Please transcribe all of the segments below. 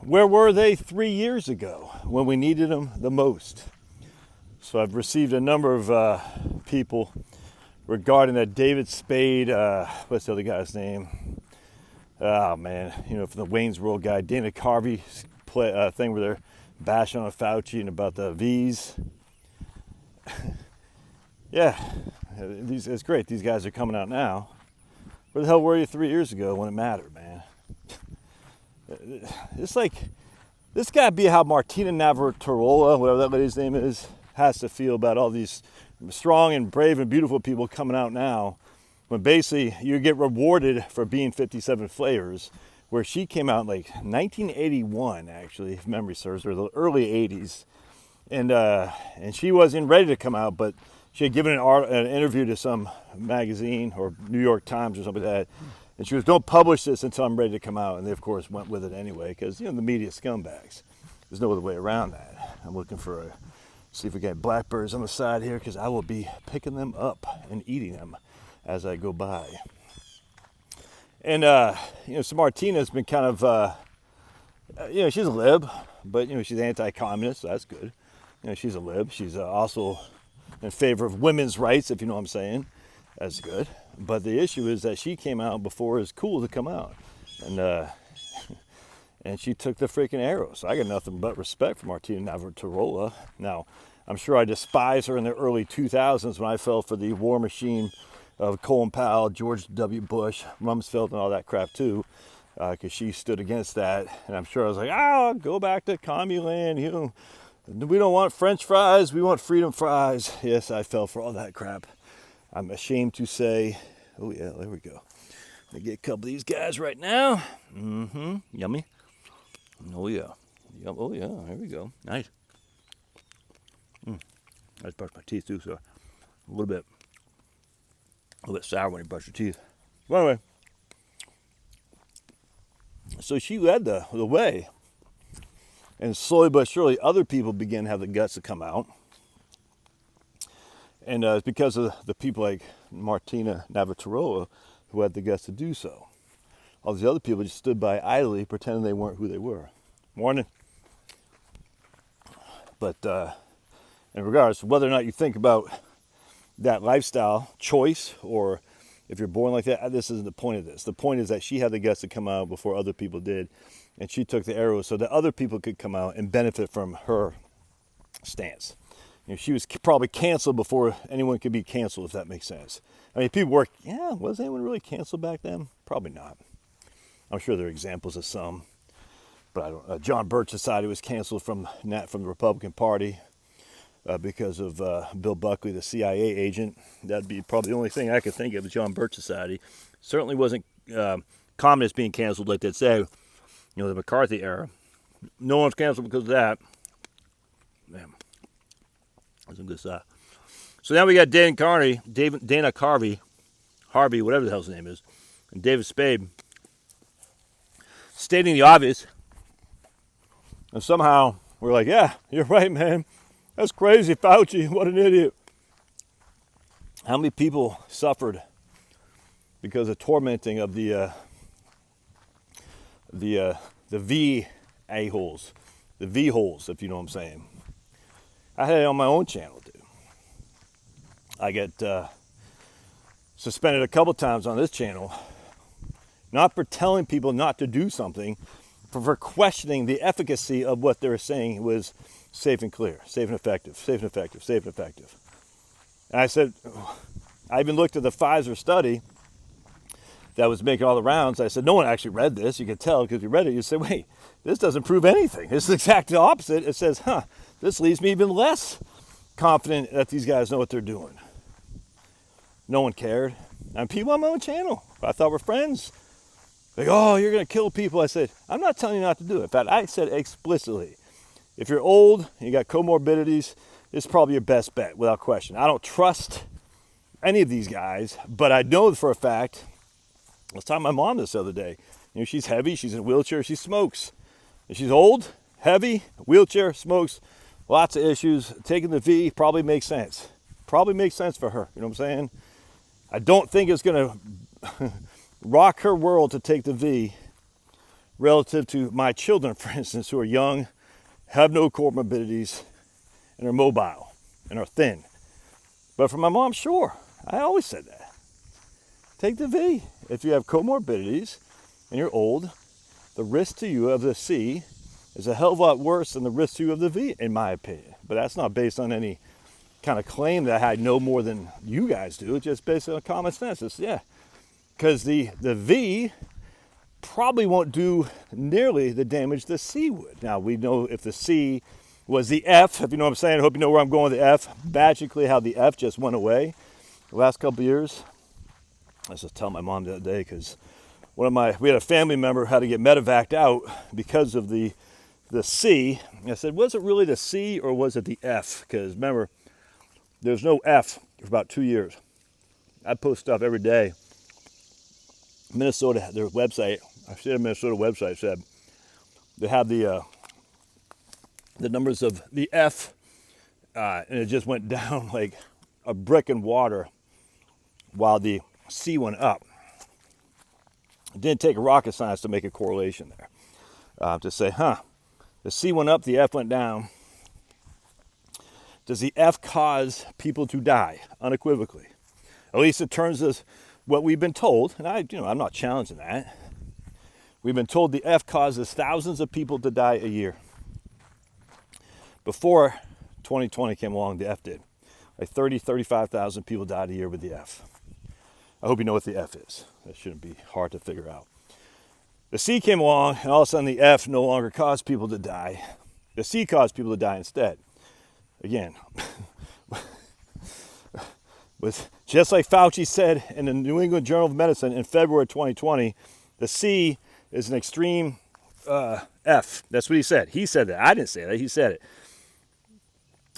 where were they 3 years ago when we needed them the most? So I've received a number of people regarding that David Spade, what's the other guy's name? Oh man, you know, from the Wayne's World guy, Dana Carvey thing where they're bashing on Fauci and about the V's. Yeah, it's great. These guys are coming out now. Where the hell were you 3 years ago when it mattered, man? It's like, this got to be how Martina Navratilova, whatever that lady's name is, has to feel about all these strong and brave and beautiful people coming out now, when basically you get rewarded for being 57 flavors, where she came out in like 1981, actually, if memory serves, or the early 80s, and she wasn't ready to come out, but she had given an interview to some magazine or New York Times or something like that, and she was, don't publish this until I'm ready to come out, and they of course went with it anyway, because you know the media scumbags. There's no other way around that. I'm looking for see if we got blackbirds on the side here, because I will be picking them up and eating them as I go by. And you know, so Martina's been kind of you know, she's a lib, but you know, she's anti-communist, so that's good. You know, she's a lib. She's also in favor of women's rights, if you know what I'm saying. That's good. But the issue is that she came out before it was cool to come out, and and she took the freaking arrow. So I got nothing but respect for Martina Navratilova. Now, I'm sure I despised her in the early 2000s when I fell for the war machine of Colin Powell, George W. Bush, Rumsfeld, and all that crap too, because she stood against that. And I'm sure I was like, oh, go back to Commuland. You know, we don't want French fries, we want freedom fries. Yes, I fell for all that crap. I'm ashamed to say, oh yeah, there we go. Let me get a couple of these guys right now. Yummy. Oh yeah. Oh yeah, there we go. Nice. I just brushed my teeth too, so a little bit sour when you brush your teeth. But anyway, so she led the way, and slowly but surely other people began to have the guts to come out. And it's because of the people like Martina Navratilova who had the guts to do so. All these other people just stood by idly, pretending they weren't who they were. Morning. But in regards to whether or not you think about that lifestyle choice, or if you're born like that, this isn't the point of this. The point is that she had the guts to come out before other people did, and she took the arrow so that other people could come out and benefit from her stance. You know, she was probably canceled before anyone could be canceled, if that makes sense. I mean, people were, yeah, was anyone really canceled back then? Probably not. I'm sure there are examples of some, but I don't. John Birch Society was canceled from the Republican Party because of Bill Buckley, the CIA agent. That'd be probably the only thing I could think of, John Birch Society. Certainly wasn't communists being canceled like they'd say, you know, the McCarthy era. No one's canceled because of that. Man. That's some good stuff. So now we got Dana Carvey, Harvey, whatever the hell his name is, and David Spade stating the obvious. And somehow we're like, yeah, you're right, man. That's crazy, Fauci. What an idiot. How many people suffered because of tormenting of the V a-holes, the V-holes, if you know what I'm saying. I had it on my own channel, dude. I get suspended a couple times on this channel, not for telling people not to do something, but for questioning the efficacy of what they were saying was safe and clear, safe and effective, safe and effective, safe and effective. And I said, I even looked at the Pfizer study that was making all the rounds. I said, no one actually read this. You could tell because you read it. You say, wait, this doesn't prove anything. It's the exact opposite. It says, this leaves me even less confident that these guys know what they're doing. No one cared. And people on my own channel, I thought we're friends. Like, oh, you're going to kill people. I said, I'm not telling you not to do it. In fact, I said explicitly, if you're old and you got comorbidities, it's probably your best bet, without question. I don't trust any of these guys, but I know for a fact, I was talking to my mom this other day. You know, she's heavy, she's in a wheelchair, she smokes. And she's old, heavy, wheelchair, smokes, lots of issues. Taking the V probably makes sense. Probably makes sense for her, you know what I'm saying? I don't think it's going to rock her world to take the V relative to my children, for instance, who are young, have no comorbidities, and are mobile and are thin. But for my mom, sure, I always said that. Take the V. If you have comorbidities and you're old, the risk to you of the C is a hell of a lot worse than the risk to you of the V, in my opinion. But that's not based on any kind of claim that I know more than you guys do. It's just based on common sense. Because the V probably won't do nearly the damage the C would. Now, we know if the C was the F, if you know what I'm saying, I hope you know where I'm going with the F, magically how the F just went away the last couple of years. I was just telling my mom the other day, because we had a family member who had to get medevaced out because of the C. And I said, was it really the C or was it the F? Because remember, there's no F for about 2 years. I post stuff every day. Minnesota, their website, I see a Minnesota website said they have the numbers of the F, and it just went down like a brick in water while the C went up. It didn't take a rocket science to make a correlation there. To say, the C went up, the F went down. Does the F cause people to die? Unequivocally. At least in terms of what we've been told, and I'm not challenging that. We've been told the F causes thousands of people to die a year. Before 2020 came along, the F did. Like 35,000 people died a year with the F. I hope you know what the F is. That shouldn't be hard to figure out. The C came along, and all of a sudden the F no longer caused people to die. The C caused people to die instead. Again, with just like Fauci said in the New England Journal of Medicine in February 2020, the C is an extreme F. That's what he said. He said that. I didn't say that. He said it.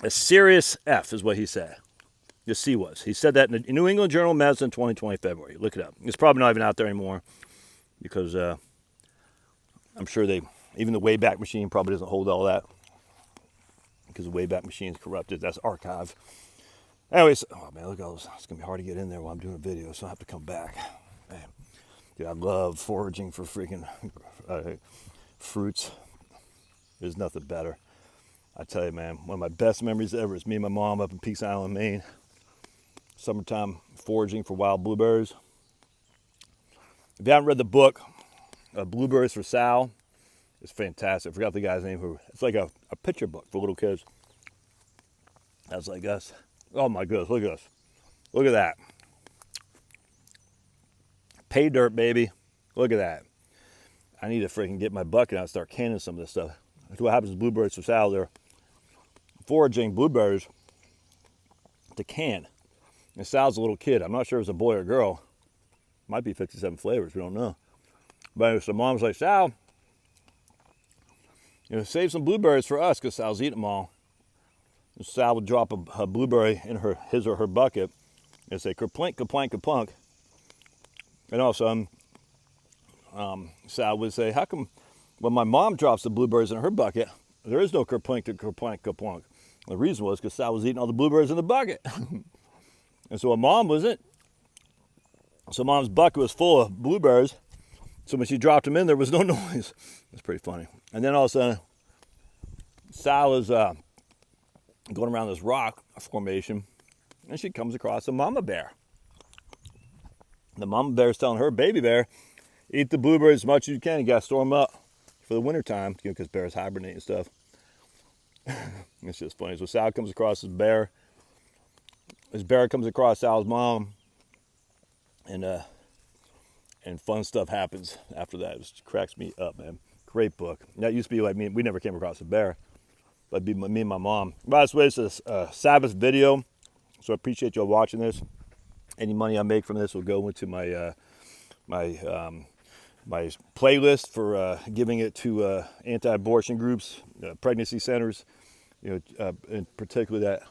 A serious F is what he said. The C was. He said that in the New England Journal of Medicine 2020 February. Look it up. It's probably not even out there anymore because I'm sure even the Wayback Machine probably doesn't hold all that because the Wayback Machine is corrupted. That's archive. Anyways, oh man, look at all this. It's going to be hard to get in there while I'm doing a video, so I have to come back. Man, dude, I love foraging for freaking fruits. There's nothing better. I tell you, man, one of my best memories ever is me and my mom up in Peace Island, Maine. Summertime foraging for wild blueberries. If you haven't read the book, Blueberries for Sal, it's fantastic. I forgot the guy's name. It's like a picture book for little kids. That's like us. Oh my goodness, look at us. Look at that. Pay dirt, baby. Look at that. I need to freaking get my bucket out and start canning some of this stuff. That's what happens to Blueberries for Sal. They're foraging blueberries to can. And Sal's a little kid. I'm not sure if it's a boy or a girl. Might be 57 flavors. We don't know. But anyway, so mom's like, Sal, save some blueberries for us because Sal's eating them all. And Sal would drop a blueberry in his or her bucket and say, kerplink, kaplank, kaplunk. And all of a sudden, Sal would say, how come when my mom drops the blueberries in her bucket, there is no kerplink, kaplank, kaplunk? The reason was because Sal was eating all the blueberries in the bucket. And so mom wasn't. So mom's bucket was full of blueberries. So when she dropped them in, there was no noise. That's pretty funny. And then all of a sudden, Sal is going around this rock formation, and she comes across a mama bear. The mama bear is telling her baby bear, eat the blueberries as much as you can. You got to store them up for the wintertime, because bears hibernate and stuff. It's just funny. So Sal comes across this bear. This bear comes across Sal's mom, and fun stuff happens after that. It just cracks me up, man. Great book. That used to be like me. We never came across a bear, but it'd be me and my mom. By the way, it's a Sabbath video, so I appreciate y'all watching this. Any money I make from this will go into my my playlist for giving it to anti-abortion groups, pregnancy centers, in particular that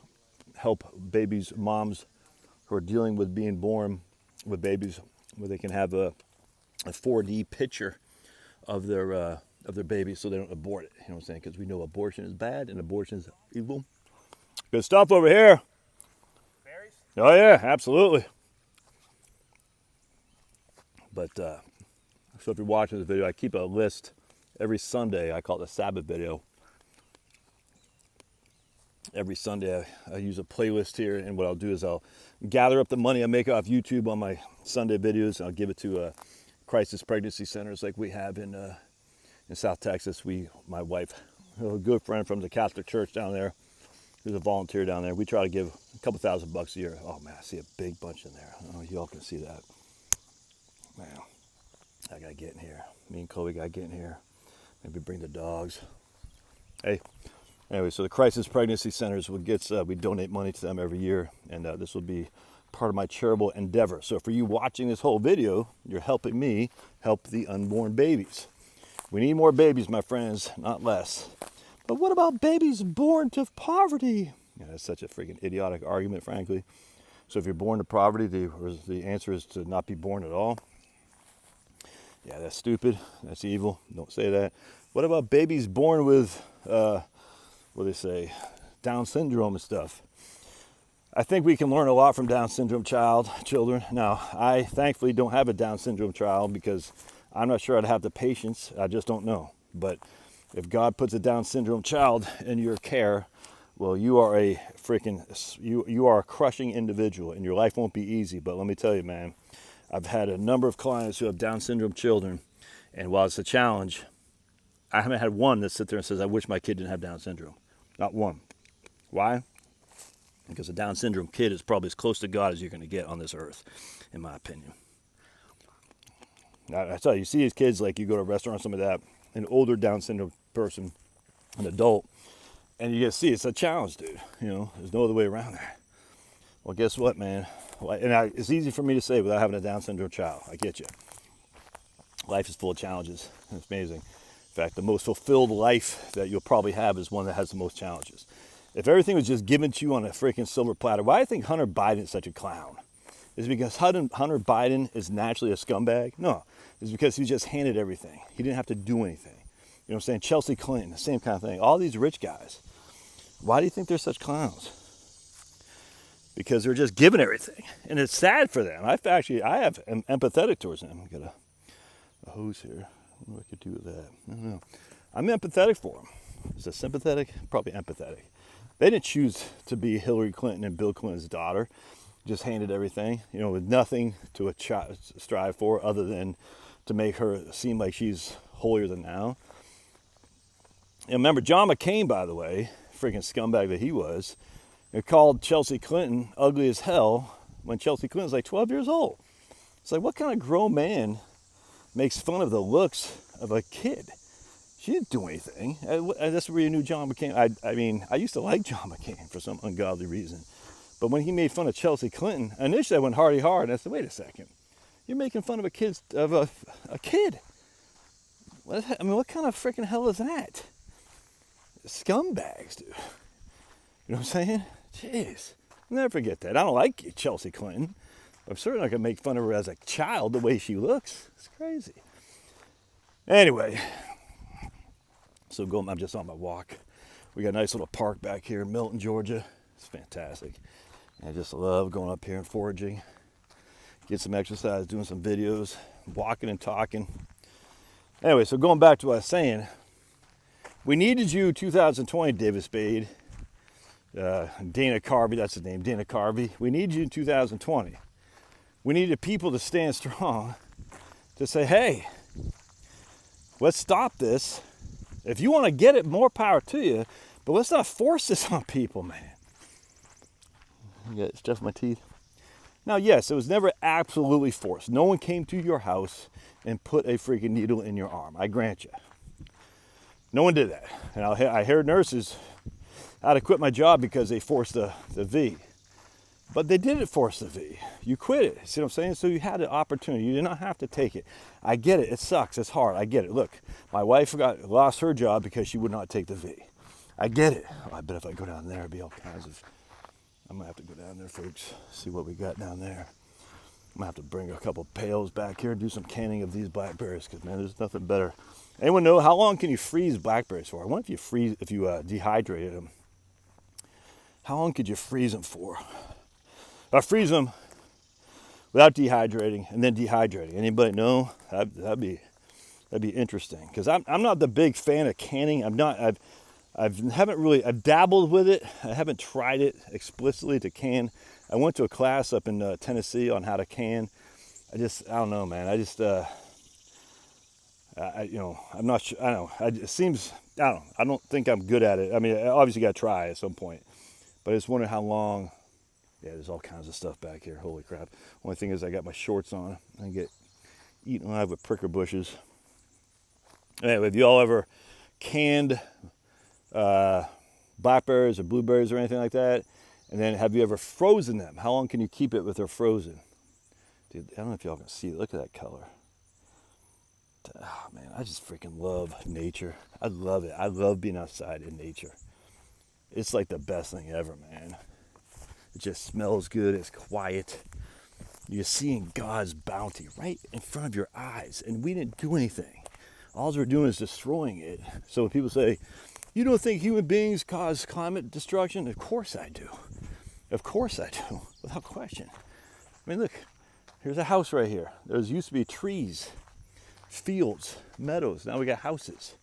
help babies, moms who are dealing with being born with babies, where they can have a 4D picture of their baby so they don't abort it. You know what I'm saying? Because we know abortion is bad and abortion is evil. Good stuff over here. Berries? Oh yeah, absolutely. But so if you're watching this video, I keep a list every Sunday, I call it the Sabbath video. Every Sunday I use a playlist here, and what I'll do is I'll gather up the money I make off YouTube on my Sunday videos, and I'll give it to crisis pregnancy centers like we have in South Texas. My wife, a good friend from the Catholic Church down there, who's a volunteer down there, we try to give a couple $1,000 a year. Oh man, I see a big bunch in there. Oh, y'all can see that. Man, I gotta get in here. Me and Chloe gotta get in here. Maybe bring the dogs. Hey. Anyway, so the crisis pregnancy centers we donate money to them every year, and this will be part of my charitable endeavor. So for you watching this whole video, you're helping me help the unborn babies. We need more babies, my friends, not less. But what about babies born to poverty? Yeah, that's such a freaking idiotic argument, frankly. So if you're born to poverty, the answer is to not be born at all. Yeah, that's stupid. That's evil. Don't say that. What about babies born with what do they say, Down syndrome and stuff? I think we can learn a lot from Down syndrome children. Now, I thankfully don't have a Down syndrome child because I'm not sure I'd have the patience. I just don't know. But if God puts a Down syndrome child in your care, well, you are a you are a crushing individual, and your life won't be easy. But let me tell you, man, I've had a number of clients who have Down syndrome children, and while it's a challenge, I haven't had one that sits there and says, I wish my kid didn't have Down syndrome. Not one. Why? Because a Down syndrome kid is probably as close to God as you're going to get on this earth, in my opinion. Now, I tell you, you see these kids, like you go to a restaurant or something like that, an older Down syndrome person, an adult, and you get to see it's a challenge, dude. You know, there's no other way around that. Well, guess what, man? It's easy for me to say without having a Down syndrome child. I get you. Life is full of challenges. It's amazing. In fact, the most fulfilled life that you'll probably have is one that has the most challenges. If everything was just given to you on a freaking silver platter, why do I think Hunter Biden is such a clown? Is it because Hunter Biden is naturally a scumbag? No. It's because he just handed everything. He didn't have to do anything. You know what I'm saying? Chelsea Clinton, the same kind of thing. All these rich guys. Why do you think they're such clowns? Because they're just given everything. And it's sad for them. I'm empathetic towards them. I got a hose here. What I could do with that? I don't know. I'm empathetic for them. Is it sympathetic? Probably empathetic. They didn't choose to be Hillary Clinton and Bill Clinton's daughter. Just handed everything, you know, with nothing to strive for other than to make her seem like she's holier than thou. And remember, John McCain, by the way, freaking scumbag that he was, called Chelsea Clinton ugly as hell when Chelsea Clinton's like 12 years old. It's like, what kind of grown man makes fun of the looks of a kid? She didn't do anything. And that's where you knew John McCain. I mean, I used to like John McCain for some ungodly reason. But when he made fun of Chelsea Clinton, initially I went hard. And I said, wait a second. You're making fun of a kid. What kind of freaking hell is that? Scumbags, dude. You know what I'm saying? Jeez. I'll never forget that. I don't like Chelsea Clinton. I'm certainly not going to make fun of her as a child the way she looks. It's crazy. Anyway, so I'm just on my walk. We got a nice little park back here in Milton, Georgia. It's fantastic. And I just love going up here and foraging. Get some exercise, doing some videos, walking and talking. Anyway, so going back to what I was saying, we needed you 2020, David Spade. Dana Carvey, that's his name, Dana Carvey. We need you in 2020. We needed people to stand strong to say, hey, let's stop this. If you want to get it, more power to you, but let's not force this on people, man. You got stuff in my teeth. Now, yes, it was never absolutely forced. No one came to your house and put a freaking needle in your arm. I grant you. No one did that. And I heard nurses had to quit my job because they forced the V. But they didn't force the V. You quit it. See what I'm saying? So you had the opportunity. You did not have to take it. I get it. It sucks. It's hard. I get it. Look, my wife lost her job because she would not take the V. I get it. Oh, I bet if I go down there, it'd be all kinds of... I'm going to have to go down there, folks, see what we got down there. I'm going to have to bring a couple pails back here and do some canning of these blackberries because, man, there's nothing better. Anyone know how long can you freeze blackberries for? I wonder if you dehydrated them. How long could you freeze them for? Freeze them without dehydrating and then dehydrating. Anybody know? That'd be That'd be interesting, because I'm not the big fan of canning. I've dabbled with it. I haven't tried it explicitly to can. I went to a class up in Tennessee on how to can. I don't know, man. I'm not sure. I don't know. It seems, I don't know. I don't think I'm good at it. I mean, obviously got to try at some point, but I just wonder how long. Yeah, there's all kinds of stuff back here. Holy crap. Only thing is I got my shorts on. I get eaten alive with prickle bushes. Anyway, have you all ever canned blackberries or blueberries or anything like that? And then have you ever frozen them? How long can you keep it with they're frozen? Dude, I don't know if y'all can see it. Look at that color. Oh, man, I just freaking love nature. I love it. I love being outside in nature. It's like the best thing ever, man. It just smells good. It's quiet. You're seeing God's bounty right in front of your eyes. And we didn't do anything. All we're doing is destroying it. So when people say, you don't think human beings cause climate destruction? Of course I do. Of course I do. Without question. I mean, look. Here's a house right here. There used to be trees, fields, meadows. Now we got houses.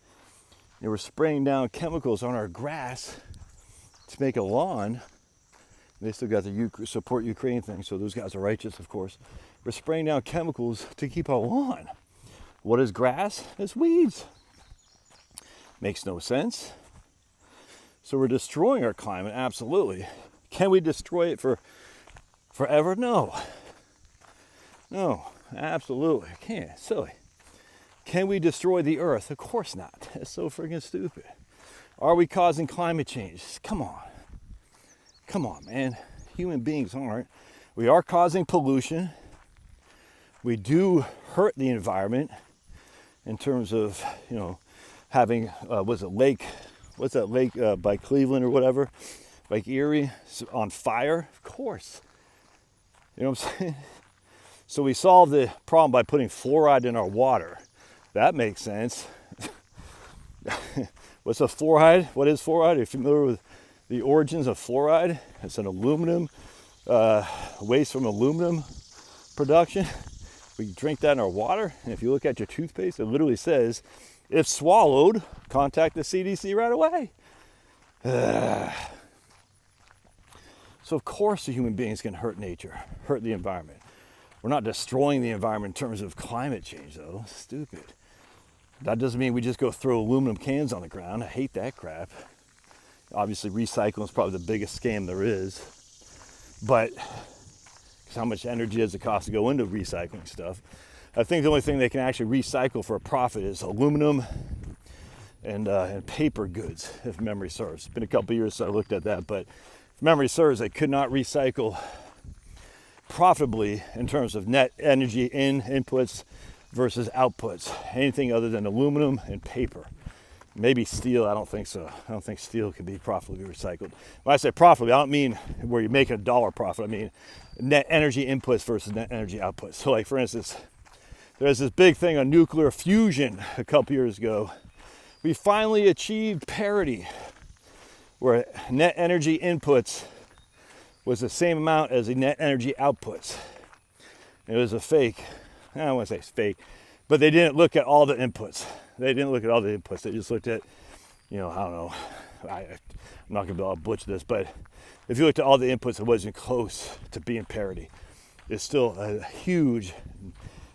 And we're spraying down chemicals on our grass to make a lawn. They still got the support Ukraine thing, so those guys are righteous, of course. We're spraying down chemicals to keep our lawn. What is grass? It's weeds. Makes no sense. So we're destroying our climate, absolutely. Can we destroy it forever? No. No, absolutely. I can't. It's silly. Can we destroy the earth? Of course not. It's so freaking stupid. Are we causing climate change? Come on. Come on, man. Human beings aren't. We are causing pollution. We do hurt the environment in terms of, having, what's that lake by Cleveland or whatever? Lake Erie on fire? Of course. You know what I'm saying? So we solve the problem by putting fluoride in our water. That makes sense. What's a fluoride? What is fluoride? Are you familiar with the origins of fluoride? It's an aluminum, waste from aluminum production. We drink that in our water, and if you look at your toothpaste, it literally says, if swallowed, contact the CDC right away. So of course the human beings can hurt nature, hurt the environment. We're not destroying the environment in terms of climate change, though. Stupid. That doesn't mean we just go throw aluminum cans on the ground. I hate that crap. Obviously, recycling is probably the biggest scam there is. But how much energy does it cost to go into recycling stuff? I think the only thing they can actually recycle for a profit is aluminum and paper goods, if memory serves. It's been a couple years since I looked at that, but if memory serves, they could not recycle profitably in terms of net energy inputs versus outputs. Anything other than aluminum and paper. Maybe steel, I don't think so. I don't think steel can be profitably recycled. When I say profitably, I don't mean where you're making $1 profit. I mean net energy inputs versus net energy outputs. So like for instance, there's this big thing on nuclear fusion a couple years ago. We finally achieved parity where net energy inputs was the same amount as the net energy outputs. It was a fake. I don't want to say it's fake, but they didn't look at all the inputs. They just looked at, I don't know. I'm not going to be able to butcher this, but if you looked at all the inputs, it wasn't close to being parity. It's still a huge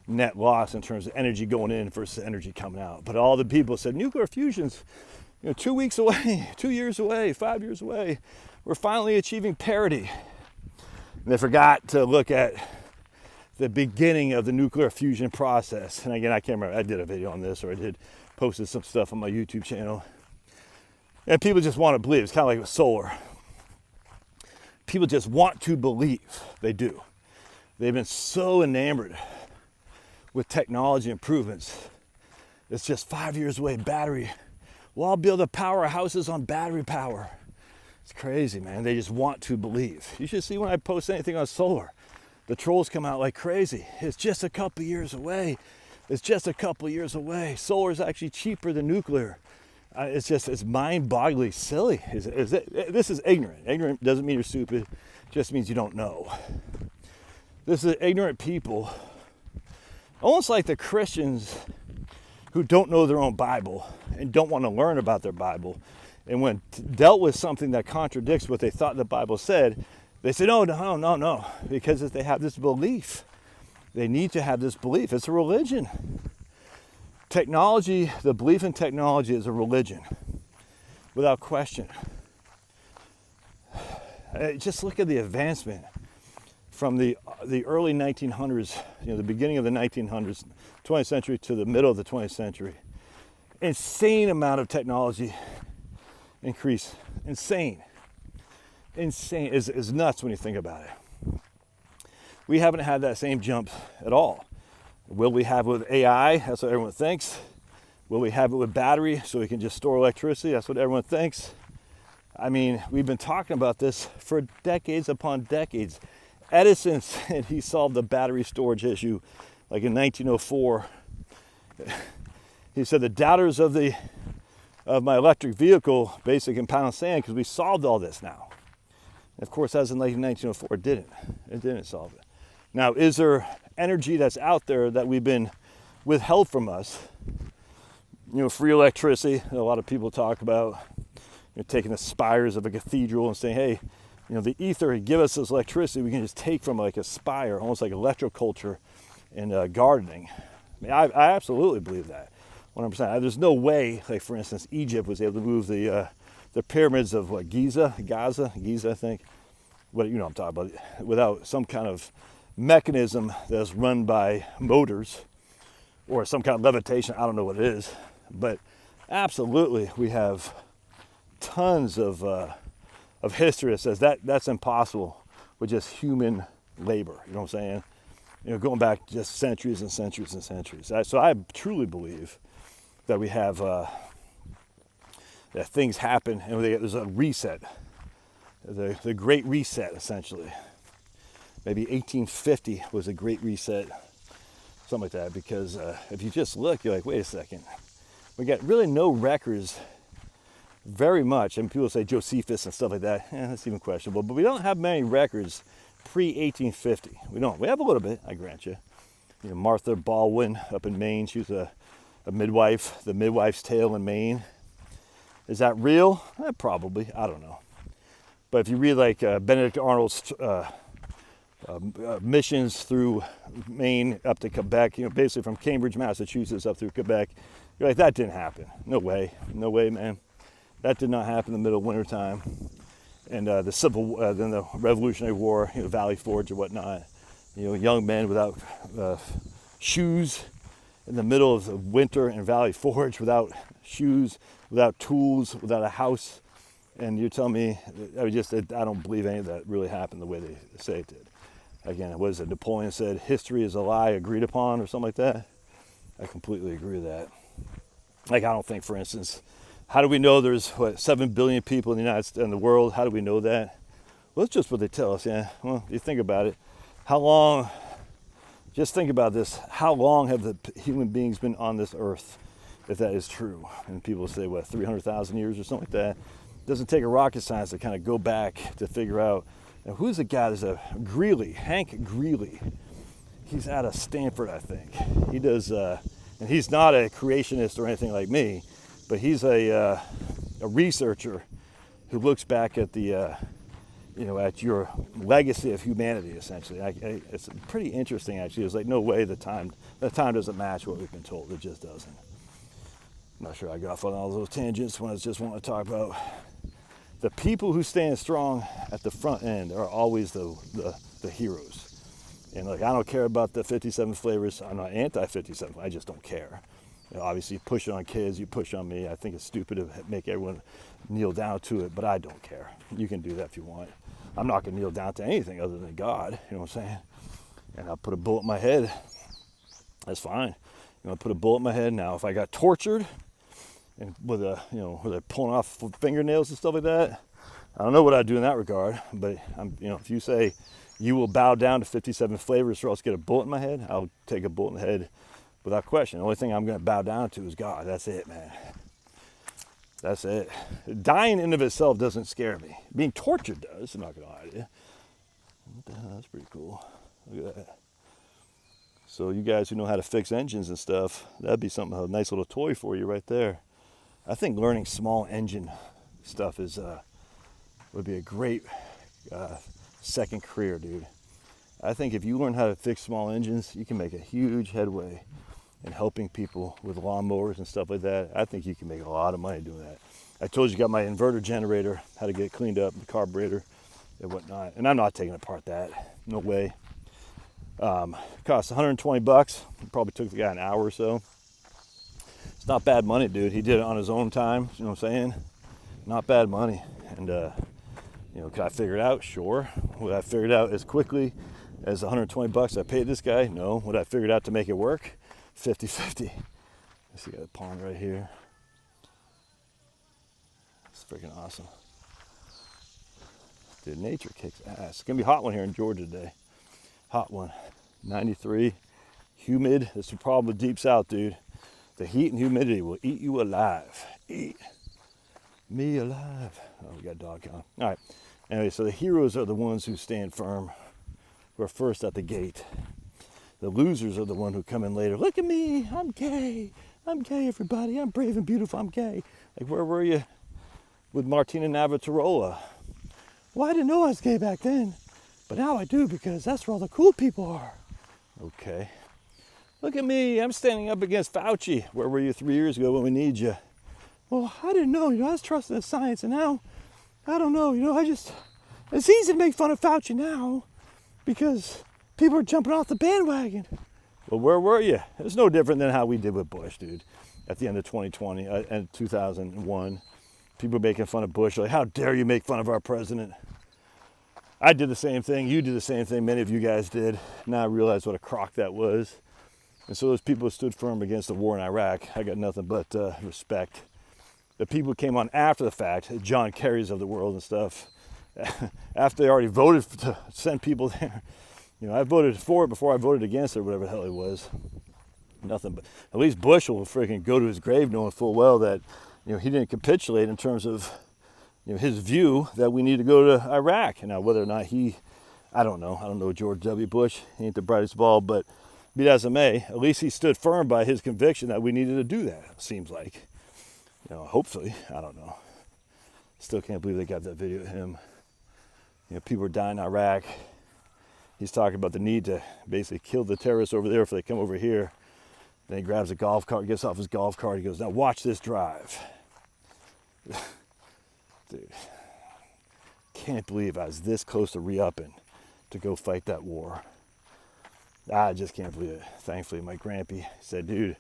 net loss in terms of energy going in versus energy coming out. But all the people said nuclear fusion's 2 weeks away, 2 years away, 5 years away. We're finally achieving parity. And they forgot to look at the beginning of the nuclear fusion process. And again, I can't remember, I did a video on this, or I posted some stuff on my YouTube channel. And people just want to believe. It's kind of like with solar. People just want to believe. They do. They've been so enamored with technology improvements. It's just 5 years away, battery. Well, I'll be able to power our houses on battery power. It's crazy, man. They just want to believe. You should see when I post anything on solar. The trolls come out like crazy. It's just a couple years away. It's just a couple years away. Solar is actually cheaper than nuclear. It's mind-bogglingly silly. This is ignorant. Ignorant doesn't mean you're stupid. It just means you don't know. This is ignorant people. Almost like the Christians who don't know their own Bible and don't want to learn about their Bible. And when dealt with something that contradicts what they thought the Bible said, they say, no, because they have this belief. They need to have this belief. It's a religion. Technology, the belief in technology is a religion, without question. Just look at the advancement from the early 1900s, the beginning of the 1900s, 20th century to the middle of the 20th century. Insane amount of technology increase. Insane. Is nuts when you think about it. We haven't had that same jump at all. Will we have it with AI? That's what everyone thinks. Will we have it with battery so we can just store electricity? That's what everyone thinks. I mean, we've been talking about this for decades upon decades. Edison said he solved the battery storage issue like in 1904. He said the doubters of my electric vehicle basically can pound sand because we solved all this now. And of course, as in like 1904, it didn't solve it. Now, is there energy that's out there that we've been withheld from us? Free electricity. A lot of people talk about taking the spires of a cathedral and saying, hey, the ether, give us this electricity we can just take from like a spire, almost like electroculture and gardening. I mean, I absolutely believe that, 100%. There's no way, like for instance, Egypt was able to move the pyramids of what, Giza, I think. What I'm talking about, without some kind of mechanism that's run by motors or some kind of levitation. I don't know what it is, but absolutely we have tons of history that says that's impossible with just human labor. You know what I'm saying? Going back just centuries and centuries and centuries. So I truly believe that we have that things happen and there's a reset, the Great Reset, essentially. Maybe 1850 was a Great Reset, something like that. Because if you just look, you're like, wait a second, we got really no records. Very much, and people say Josephus and stuff like that. That's even questionable. But we don't have many records pre-1850. We don't. We have a little bit, I grant you. Martha Baldwin up in Maine. She was a midwife. The Midwife's Tale in Maine. Is that real? Probably. I don't know. But if you read like Benedict Arnold's missions through Maine up to Quebec, basically from Cambridge, Massachusetts up through Quebec, you're like, that didn't happen. No way, man. That did not happen in the middle of winter time. And then the Revolutionary War, Valley Forge and whatnot. Young men without shoes in the middle of the winter in Valley Forge, without shoes, without tools, without a house. And you're telling me, I don't believe any of that really happened the way they say it did. Again, what is it? Napoleon said, history is a lie agreed upon, or something like that. I completely agree with that. Like, I don't think, for instance, how do we know there's 7 billion people in the United States, in the world? How do we know that? Well, it's just what they tell us. Yeah. Well, you think about it. How long? Just think about this. How long have the human beings been on this earth, if that is true? And people say 300,000 years or something like that. It doesn't take a rocket science to kind of go back to figure out. Now, who's the guy? There's a Greeley, Hank Greeley. He's out of Stanford, I think. He does, and he's not a creationist or anything like me. But he's a researcher who looks back at at your legacy of humanity, essentially. It's pretty interesting, actually. It's like, no way the time doesn't match what we've been told. It just doesn't. I'm not sure I got off on all those tangents when I just want to talk about the people who stand strong at the front end are always the heroes. And I don't care about the 57 flavors. I'm not anti-57. I just don't care. Obviously, you push it on kids, you push on me. I think it's stupid to make everyone kneel down to it, but I don't care. You can do that if you want. I'm not going to kneel down to anything other than God, you know what I'm saying? And I'll put a bullet in my head. That's fine. I'll put a bullet in my head. Now, if I got tortured and with they're pulling off fingernails and stuff like that, I don't know what I'd do in that regard. But if you say you will bow down to 57 flavors or else get a bullet in my head, I'll take a bullet in the head. Without question. The only thing I'm going to bow down to is God. That's it, man. That's it. Dying in and of itself doesn't scare me. Being tortured does. I'm not going to lie to you. What the hell? That's pretty cool. Look at that. So you guys who know how to fix engines and stuff, that'd be something, a nice little toy for you right there. I think learning small engine stuff is would be a great second career, dude. I think if you learn how to fix small engines, you can make a huge headway in helping people with lawnmowers and stuff like that. I think you can make a lot of money doing that. I told you got my inverter generator, how to get it cleaned up, the carburetor and whatnot. And I'm not taking apart that, no way. Cost 120 bucks. It probably took the guy an hour or so. It's not bad money, dude. He did it on his own time, you know what I'm saying? Not bad money. And you know, could I figure it out? Sure. Would I figure it out as quickly as 120 bucks I paid this guy? No. Would I figure it out to make it work? 50-50. Let's see, got a pond right here. It's freaking awesome. Dude, nature kicks ass. It's gonna be a hot one here in Georgia today. Hot one. 93. Humid. That's the problem with deep south, dude. The heat and humidity will eat you alive. Eat me alive. Oh, we got a dog on. All right. Anyway, so the heroes are the ones who stand firm, who are first at the gate. The losers are the one who come in later. Look at me, I'm gay. I'm gay, everybody. I'm brave and beautiful. I'm gay. Like, where were you with Martina Navratilova? Well, I didn't know I was gay back then, but now I do because that's where all the cool people are. Okay. Look at me, I'm standing up against Fauci. Where were you 3 years ago when we need you? Well, I didn't know, I was trusting the science, and now, I don't know, it's easy to make fun of Fauci now because people are jumping off the bandwagon. Well, where were you? It's no different than how we did with Bush, dude, at the end of 2020 and 2001. People making fun of Bush, like, how dare you make fun of our president? I did the same thing, you did the same thing, many of you guys did. Now I realize what a crock that was. And so those people who stood firm against the war in Iraq, I got nothing but respect. The people who came on after the fact, John Kerry's of the world and stuff, after they already voted to send people there. You know, I voted for it before I voted against it, or whatever the hell it was. Nothing, but at least Bush will freaking go to his grave knowing full well that, he didn't capitulate in terms of, his view that we need to go to Iraq. And now whether or not I don't know. I don't know George W. Bush. He ain't the brightest ball, but be it as it may, at least he stood firm by his conviction that we needed to do that, it seems like. Hopefully, I don't know. Still can't believe they got that video of him. People are dying in Iraq. He's talking about the need to basically kill the terrorists over there if they come over here. Then he grabs a golf cart, gets off his golf cart. He goes, now watch this drive. Dude, can't believe I was this close to re-upping to go fight that war. I just can't believe it. Thankfully, my grampy said, dude,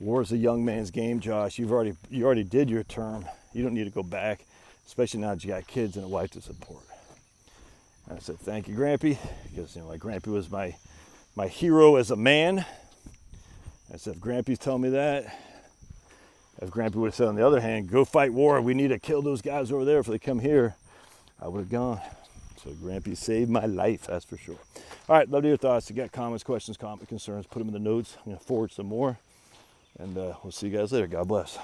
war is a young man's game, Josh. You already did your term. You don't need to go back, especially now that you got kids and a wife to support. And I said, thank you, Grampy, because my Grampy was my hero as a man. I said, if Grampy's telling me that, if Grampy would have said on the other hand, go fight war, we need to kill those guys over there if they come here, I would have gone. So Grampy saved my life, that's for sure. All right, love to hear your thoughts. If you got comments, questions, concerns, put them in the notes. I'm going to forward some more. And we'll see you guys later. God bless.